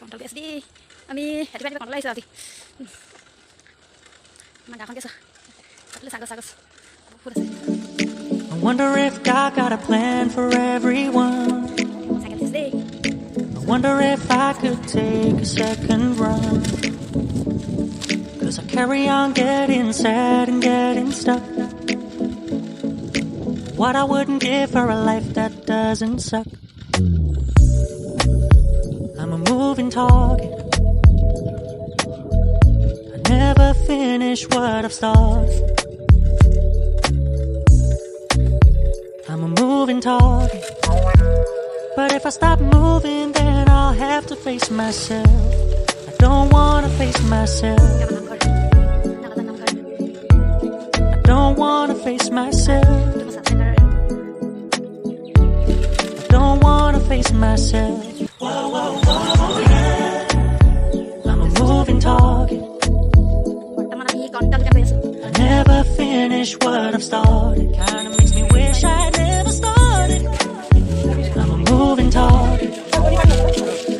Kontrol PSD. Ami, hati hati kontrol aja sih. Mana kan kisah? Terus sagos. I wonder if God got a plan for everyone. Second PSD. I wonder if I could take a second run. Cause I carry on getting sad and getting stuck. What I wouldn't give for a life that doesn't suck. I'm a moving target. I never finish what I've started. I'm a moving target. But if I stop moving, then I'll have to face myself. I don't wanna face myself. I don't wanna face myself. I don't wanna face myself. I'm a moving target. I never finish what I've started. Kinda makes me wish I never started. I'm a moving target.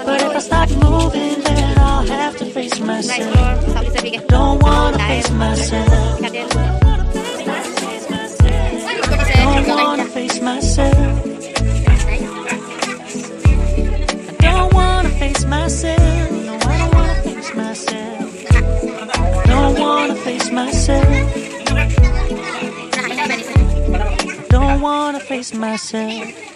But if I stop moving, then I'll have to face myself. I don't wanna face myself. I don't wanna face myself. I don't wanna face myself. No, I don't wanna face myself. I don't wanna face myself. I don't wanna face myself.